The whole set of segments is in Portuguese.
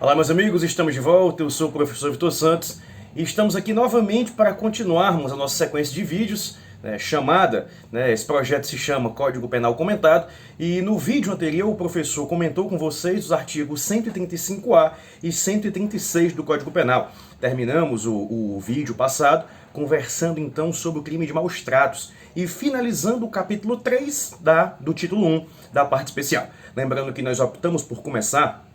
Olá, meus amigos, estamos de volta. Eu sou o professor Vitor Santos e estamos aqui novamente para continuarmos a nossa sequência de vídeos chamada, esse projeto se chama Código Penal Comentado, e no vídeo anterior o professor comentou com vocês os artigos 135A e 136 do Código Penal. Terminamos o vídeo passado conversando então sobre o crime de maus tratos e finalizando o capítulo 3 do título 1 da parte especial. Lembrando que nós optamos por começar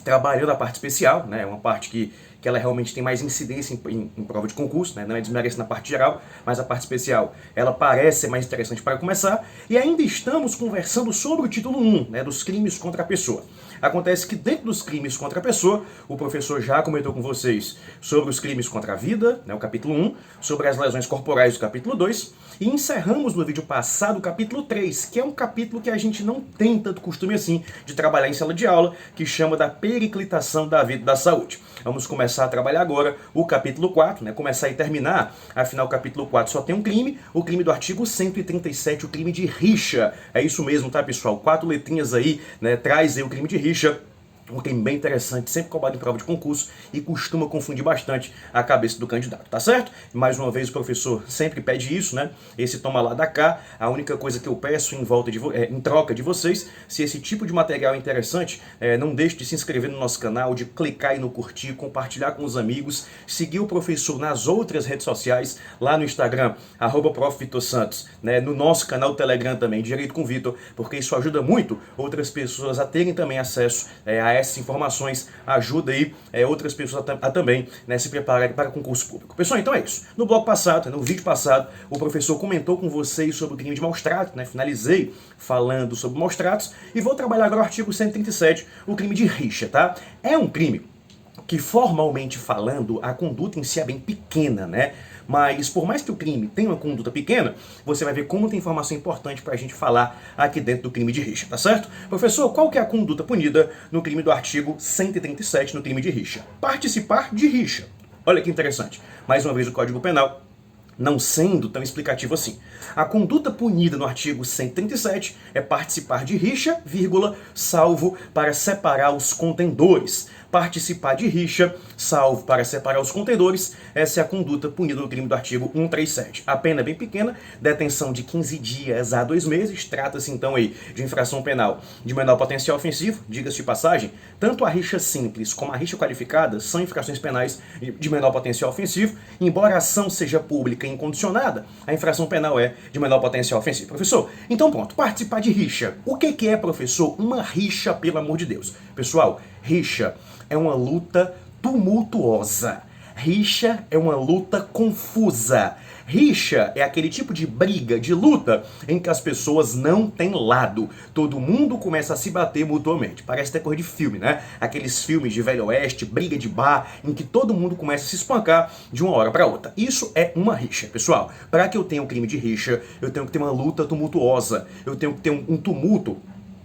trabalhando a parte especial, uma parte que ela realmente tem mais incidência em prova de concurso, não é desmerecendo na parte geral, mas a parte especial ela parece ser mais interessante para começar, e ainda estamos conversando sobre o título 1, dos crimes contra a pessoa. Acontece que dentro dos crimes contra a pessoa, o professor já comentou com vocês sobre os crimes contra a vida, o capítulo 1, sobre as lesões corporais, o capítulo 2, e encerramos no vídeo passado o capítulo 3, que é um capítulo que a gente não tem tanto costume assim de trabalhar em sala de aula, que chama da periclitação da vida e da saúde. Vamos começar a trabalhar agora o capítulo 4, começar e terminar. Afinal, o capítulo 4 só tem um crime, o crime do artigo 137, o crime de rixa. É isso mesmo, tá, pessoal? 4 letrinhas aí, traz aí o crime de rixa. Um crime bem interessante, sempre cobrado em prova de concurso e costuma confundir bastante a cabeça do candidato, tá certo? Mais uma vez o professor sempre pede isso, Esse toma lá da cá. A única coisa que eu peço em troca de vocês, se esse tipo de material é interessante, não deixe de se inscrever no nosso canal, de clicar aí no curtir, compartilhar com os amigos, seguir o professor nas outras redes sociais, lá no Instagram, @profvitorsantos, no nosso canal Telegram também, Direito com Vitor, porque isso ajuda muito outras pessoas a terem também acesso a essas informações, ajuda aí outras pessoas a também se prepararem para concurso público. Pessoal, então é isso. No bloco passado, no vídeo passado, o professor comentou com vocês sobre o crime de maus tratos, Finalizei falando sobre maus tratos e vou trabalhar agora o artigo 137, o crime de rixa, tá? É um crime que, formalmente falando, a conduta em si é bem pequena, Mas, por mais que o crime tenha uma conduta pequena, você vai ver como tem informação importante para a gente falar aqui dentro do crime de rixa, tá certo? Professor, qual que é a conduta punida no crime do artigo 137, no crime de rixa? Participar de rixa. Olha que interessante. Mais uma vez o Código Penal não sendo tão explicativo assim. A conduta punida no artigo 137 é participar de rixa, salvo para separar os contendores. Participar de rixa, salvo para separar os contendores, essa é a conduta punida no crime do artigo 137. A pena é bem pequena, detenção de 15 dias a 2 meses, trata-se então aí de infração penal de menor potencial ofensivo, diga-se de passagem, tanto a rixa simples como a rixa qualificada são infrações penais de menor potencial ofensivo, embora a ação seja pública e incondicionada, a infração penal é de menor potencial ofensivo. Professor, então pronto, participar de rixa. O que é, professor, uma rixa, pelo amor de Deus? Pessoal, rixa é uma luta tumultuosa. Rixa é uma luta confusa. Rixa é aquele tipo de briga, de luta, em que as pessoas não têm lado. Todo mundo começa a se bater mutuamente. Parece até coisa de filme, Aqueles filmes de Velho Oeste, briga de bar, em que todo mundo começa a se espancar de uma hora para outra. Isso é uma rixa, pessoal. Para que eu tenha um crime de rixa, eu tenho que ter uma luta tumultuosa. Eu tenho que ter um tumulto.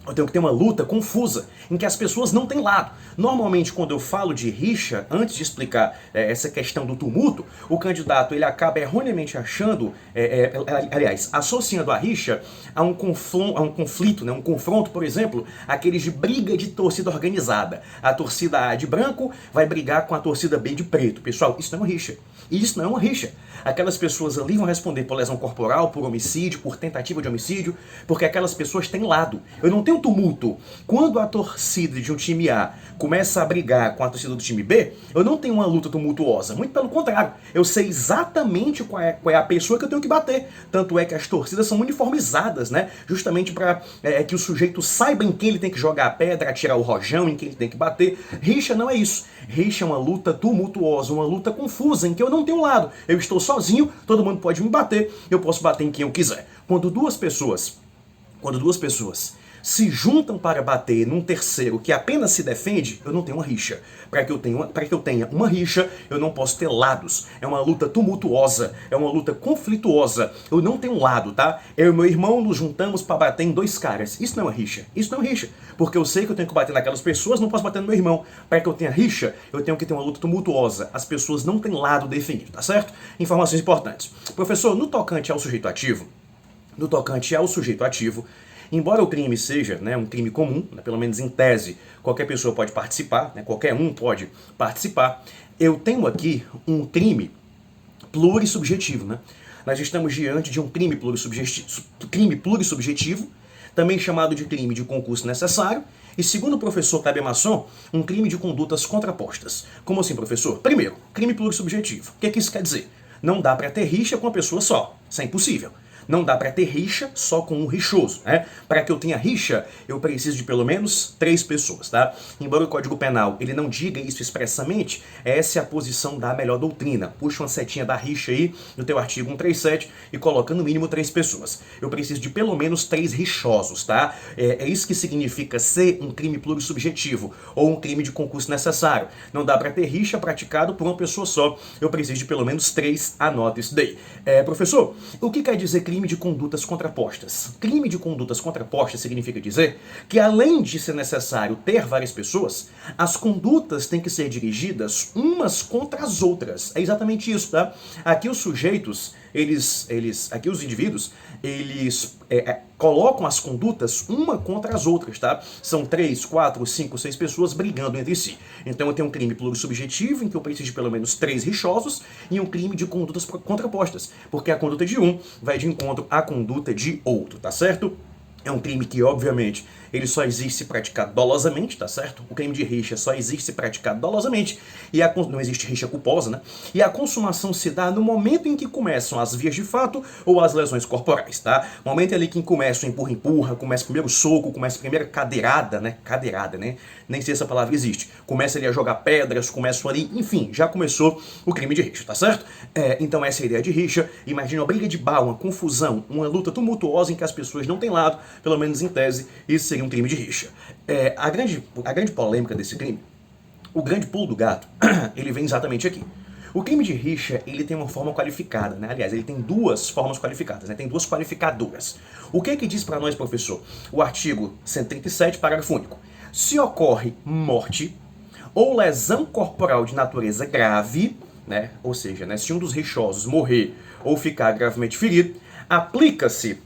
Eu tenho que ter uma luta confusa, em que as pessoas não têm lado. Normalmente, quando eu falo de rixa, antes de explicar essa questão do tumulto, o candidato ele acaba erroneamente achando, associando a rixa a um conflito, um confronto, por exemplo, aqueles de briga de torcida organizada. A torcida A de branco vai brigar com a torcida B de preto. Pessoal, isso não é uma rixa. Isso não é uma rixa. Aquelas pessoas ali vão responder por lesão corporal, por homicídio, por tentativa de homicídio, porque aquelas pessoas têm lado. Eu não tenho tumulto. Quando a torcida de um time A começa a brigar com a torcida do time B, eu não tenho uma luta tumultuosa. Muito pelo contrário. Eu sei exatamente qual é a pessoa que eu tenho que bater. Tanto é que as torcidas são uniformizadas, justamente para que o sujeito saiba em quem ele tem que jogar a pedra, atirar o rojão, em quem ele tem que bater. Rixa não é isso. Rixa é uma luta tumultuosa, uma luta confusa, em que eu não tenho lado. Eu estou sozinho, todo mundo pode me bater, eu posso bater em quem eu quiser. Quando duas pessoas se juntam para bater num terceiro que apenas se defende, eu não tenho uma rixa. Para que eu tenha uma rixa, eu não posso ter lados. É uma luta tumultuosa, é uma luta conflituosa. Eu não tenho lado, tá? Eu e meu irmão nos juntamos para bater em 2 caras. Isso não é uma rixa. Isso não é uma rixa. Porque eu sei que eu tenho que bater naquelas pessoas, não posso bater no meu irmão. Para que eu tenha rixa, eu tenho que ter uma luta tumultuosa. As pessoas não têm lado definido, tá certo? Informações importantes. Professor, no tocante ao sujeito ativo, Embora o crime seja, né, um crime comum, né, pelo menos em tese, qualquer pessoa pode participar, né, qualquer um pode participar, eu tenho aqui um crime plurissubjetivo. Né? Nós estamos diante de um crime plurissubjetivo, também chamado de crime de concurso necessário, e segundo o professor Kleber Masson, um crime de condutas contrapostas. Como assim, professor? Primeiro, crime plurissubjetivo. O que isso quer dizer? Não dá para ter rixa com uma pessoa só. Isso é impossível. Não dá para ter rixa só com um rixoso, né? Para que eu tenha rixa, eu preciso de pelo menos 3 pessoas, tá? Embora o Código Penal ele não diga isso expressamente, essa é a posição da melhor doutrina. Puxa uma setinha da rixa aí no teu artigo 137 e coloca no mínimo 3 pessoas. Eu preciso de pelo menos 3 rixosos, tá? É isso que significa ser um crime plurissubjetivo ou um crime de concurso necessário. Não dá para ter rixa praticado por uma pessoa só. Eu preciso de pelo menos 3, anota isso daí. Professor, o que quer dizer crime de condutas contrapostas? Crime de condutas contrapostas significa dizer que, além de ser necessário ter várias pessoas, as condutas têm que ser dirigidas umas contra as outras. É exatamente isso, tá? Aqui os sujeitos, aqui os indivíduos, eles colocam as condutas uma contra as outras, tá? São 3, 4, 5, 6 pessoas brigando entre si. Então eu tenho um crime plurissubjetivo, em que eu preciso de pelo menos 3 rixosos, e um crime de condutas contrapostas, porque a conduta de um vai de encontro à conduta de outro, tá certo? É um crime que, obviamente, ele só existe se praticado dolosamente, tá certo? O crime de rixa só existe se praticado dolosamente, e não existe rixa culposa, né? E a consumação se dá no momento em que começam as vias de fato ou as lesões corporais, tá? Momento ali que começa o empurra-empurra, começa o primeiro soco, começa a primeira cadeirada, né? Cadeirada, né? Nem sei se essa palavra existe. Começa ali a jogar pedras, começam ali, enfim, já começou o crime de rixa, tá certo? Então essa é a ideia de rixa. Imagina uma briga de bar, uma confusão, uma luta tumultuosa em que as pessoas não têm lado, pelo menos em tese, isso seria um crime de rixa. A grande polêmica desse crime, o grande pulo do gato, ele vem exatamente aqui. O crime de rixa, ele tem uma forma qualificada, né? Aliás, ele tem 2 formas qualificadas, né? Tem 2 qualificadoras. O que diz para nós, professor? O artigo 137, parágrafo único. Se ocorre morte ou lesão corporal de natureza grave, né? Ou seja, né, se um dos rixosos morrer ou ficar gravemente ferido, aplica-se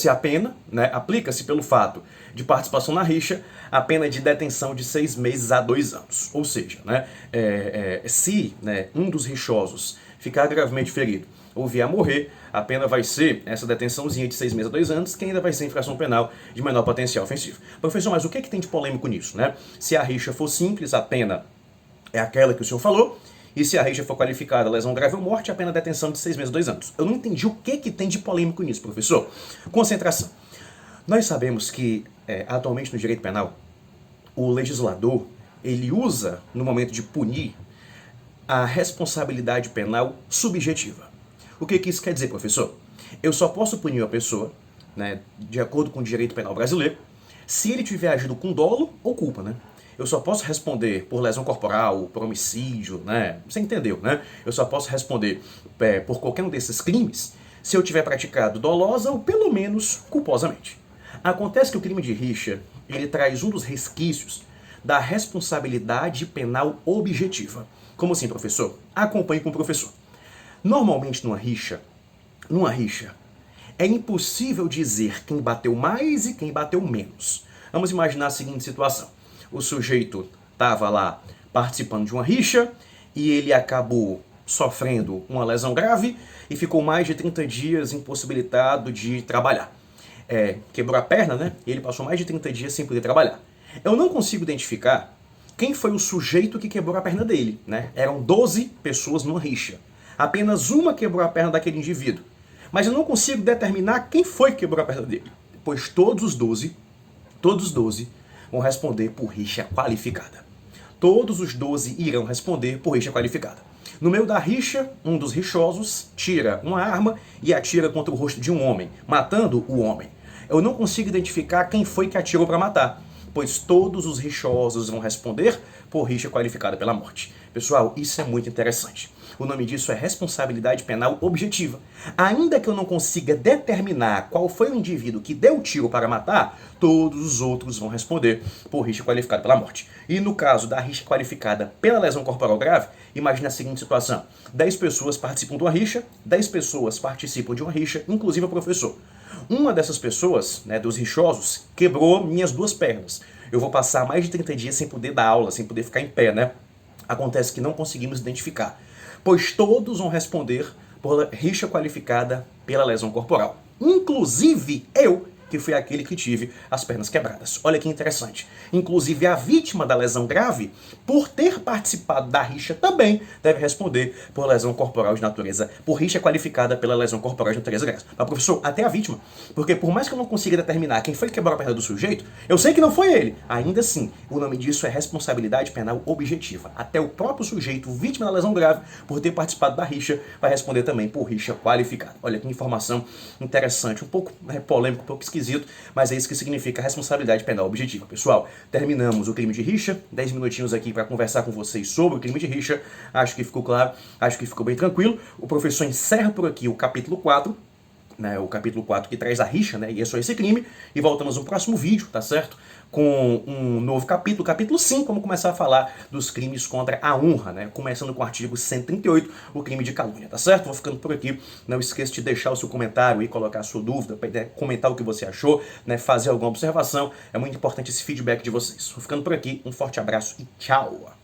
a pena, né? Aplica-se pelo fato de participação na rixa, a pena de detenção de 6 meses a 2 anos. Ou seja, né, se, né, um dos rixosos ficar gravemente ferido ou vier a morrer, a pena vai ser essa detençãozinha de 6 meses a 2 anos, que ainda vai ser infração penal de menor potencial ofensivo. Professor, mas o que tem de polêmico nisso, né? Se a rixa for simples, a pena é aquela que o senhor falou, e se a rixa for qualificada lesão grave ou morte, a pena de detenção de 6 meses a 2 anos. Eu não entendi o que tem de polêmico nisso, professor. Concentração. Nós sabemos que, atualmente no direito penal, o legislador, ele usa, no momento de punir, a responsabilidade penal subjetiva. O que isso quer dizer, professor? Eu só posso punir uma pessoa, né, de acordo com o direito penal brasileiro, se ele tiver agido com dolo ou culpa, né? Eu só posso responder por lesão corporal, por homicídio, né? Você entendeu, né? Eu só posso responder por qualquer um desses crimes se eu tiver praticado dolosa ou pelo menos culposamente. Acontece que o crime de rixa, ele traz um dos resquícios da responsabilidade penal objetiva. Como assim, professor? Acompanhe com o professor. Normalmente numa rixa, é impossível dizer quem bateu mais e quem bateu menos. Vamos imaginar a seguinte situação. O sujeito estava lá participando de uma rixa e ele acabou sofrendo uma lesão grave e ficou mais de 30 dias impossibilitado de trabalhar. Quebrou a perna, né? E ele passou mais de 30 dias sem poder trabalhar. Eu não consigo identificar quem foi o sujeito que quebrou a perna dele, né? Eram 12 pessoas numa rixa. Apenas uma quebrou a perna daquele indivíduo. Mas eu não consigo determinar quem foi que quebrou a perna dele. Pois todos os 12 vão responder por rixa qualificada. Todos os 12 irão responder por rixa qualificada. No meio da rixa, um dos rixosos tira uma arma e atira contra o rosto de um homem, matando o homem. Eu não consigo identificar quem foi que atirou para matar, pois todos os rixosos vão responder por rixa qualificada pela morte. Pessoal, isso é muito interessante. O nome disso é responsabilidade penal objetiva. Ainda que eu não consiga determinar qual foi o indivíduo que deu o tiro para matar, todos os outros vão responder por rixa qualificada pela morte. E no caso da rixa qualificada pela lesão corporal grave, imagine a seguinte situação. 10 pessoas participam de uma rixa, 10 pessoas participam de uma rixa, inclusive o professor. Uma dessas pessoas, né, dos rixosos, quebrou minhas 2 pernas. Eu vou passar mais de 30 dias sem poder dar aula, sem poder ficar em pé, né? Acontece que não conseguimos identificar, pois todos vão responder por rixa qualificada pela lesão corporal. Inclusive eu, que fui aquele que tive as pernas quebradas. Olha que interessante. Inclusive a vítima da lesão grave, por ter participado da rixa, também deve responder por lesão corporal de natureza, por rixa qualificada pela lesão corporal de natureza grave. Mas, professor, até a vítima. Porque por mais que eu não consiga determinar quem foi que quebrou a perna do sujeito, eu sei que não foi ele. Ainda assim, o nome disso é responsabilidade penal objetiva. Até o próprio sujeito, vítima da lesão grave, por ter participado da rixa, vai responder também por rixa qualificada. Olha que informação interessante, um pouco polêmico, um pouco esquisito, mas é isso que significa responsabilidade penal objetiva. Pessoal, terminamos o crime de rixa, 10 minutinhos aqui para conversar com vocês sobre o crime de rixa. Acho que ficou claro, acho que ficou bem tranquilo. O professor encerra por aqui o capítulo 4, né, o capítulo 4 que traz a rixa, né, e é só esse crime, e voltamos no próximo vídeo, tá certo? Com um novo capítulo, capítulo 5, vamos começar a falar dos crimes contra a honra, né? Começando com o artigo 138, o crime de calúnia, tá certo? Vou ficando por aqui, não esqueça de deixar o seu comentário e colocar a sua dúvida, comentar o que você achou, né? Fazer alguma observação, é muito importante esse feedback de vocês. Vou ficando por aqui, um forte abraço e tchau!